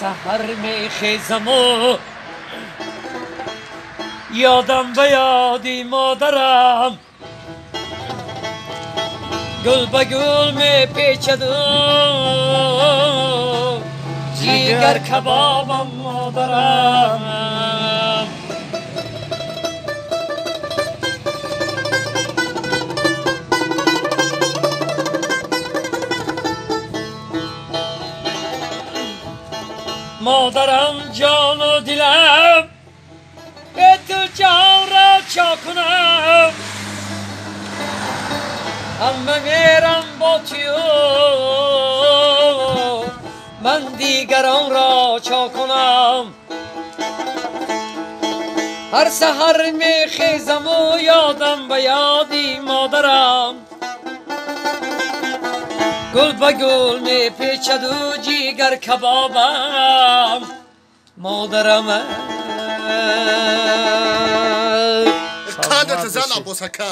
سحر می خیزم و یادم به یادی مادرم گل به گل می پیچد جیگر کبابم مادرم مادرم جان و دلم به تو جان را چا کنم همه میرم با تو من دیگران را چا کنم هر سحر می خیزم و یادم به یادی مادرم گل به گل می پیچد و جیگر کبابم مادرم کادت زن ابوسکه